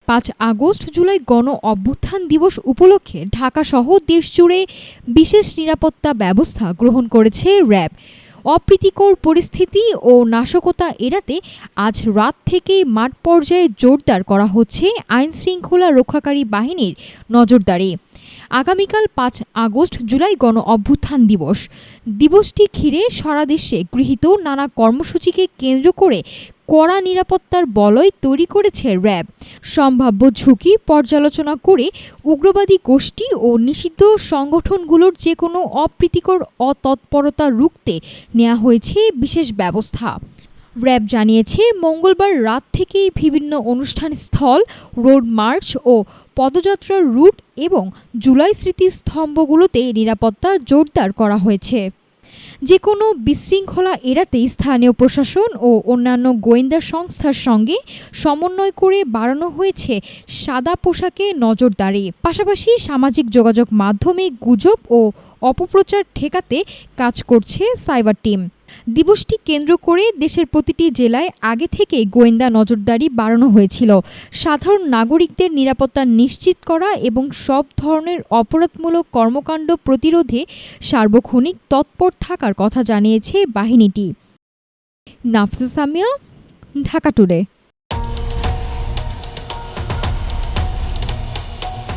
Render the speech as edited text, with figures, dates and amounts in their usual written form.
5 August July গণ অভ্যুত্থান দিবস উপলক্ষে ঢাকাসহ দেশজুড়ে বিশেষ নিরাপত্তা ব্যবস্থা গ্রহণ করেছে র্যাব। অপ্রীতিকর পরিস্থিতি ও নাশকতা এড়াতে আজ রাত থেকেই মাঠ পর্যায়ে জোরদার করা হচ্ছে আইনশৃঙ্খলা রক্ষাকারী বাহিনীর নজরদারি। আগামীকাল 5 আগস্ট জুলাই গণ অভ্যুত্থান দিবসটি ঘিরে সারা দেশে গৃহীত নানা কর্মসূচিকে কেন্দ্র করে কড়া নিরাপত্তার বলয় তৈরি করেছে র্যাব। সম্ভাব্য ঝুঁকি পর্যালোচনা করে উগ্রবাদী গোষ্ঠী ও নিষিদ্ধ সংগঠনগুলোর যেকোনো অপ্রীতিকর অতৎপরতা রুখতে নেওয়া হয়েছে বিশেষ ব্যবস্থা। র্যাব জানিয়েছে, মঙ্গলবার রাত থেকেই বিভিন্ন অনুষ্ঠান স্থল, রোড মার্চ ও পদযাত্রার রুট এবং জুলাই স্মৃতিস্তম্ভগুলোতে নিরাপত্তা জোরদার করা হয়েছে। যে কোনো বিশৃঙ্খলা এড়াতে স্থানীয় প্রশাসন ও অন্যান্য গোয়েন্দা সংস্থার সঙ্গে সমন্বয় করে বাড়ানো হয়েছে সাদা পোশাকে নজরদারি। পাশাপাশি সামাজিক যোগাযোগ মাধ্যমে গুজব ও অপপ্রচার ঠেকাতে কাজ করছে সাইবার টিম। দিবসটি কেন্দ্র করে দেশের প্রতিটি জেলায় আগে থেকে গোয়েন্দা নজরদারি বাড়ানো হয়েছিল। সাধারণ নাগরিকদের নিরাপত্তা নিশ্চিত করা এবং সব ধরনের অপরাধমূলক কর্মকাণ্ড প্রতিরোধে সার্বক্ষণিক তৎপর থাকার কথা জানিয়েছে বাহিনীটি। নাফিসা সামিয়া, ঢাকা টুডে।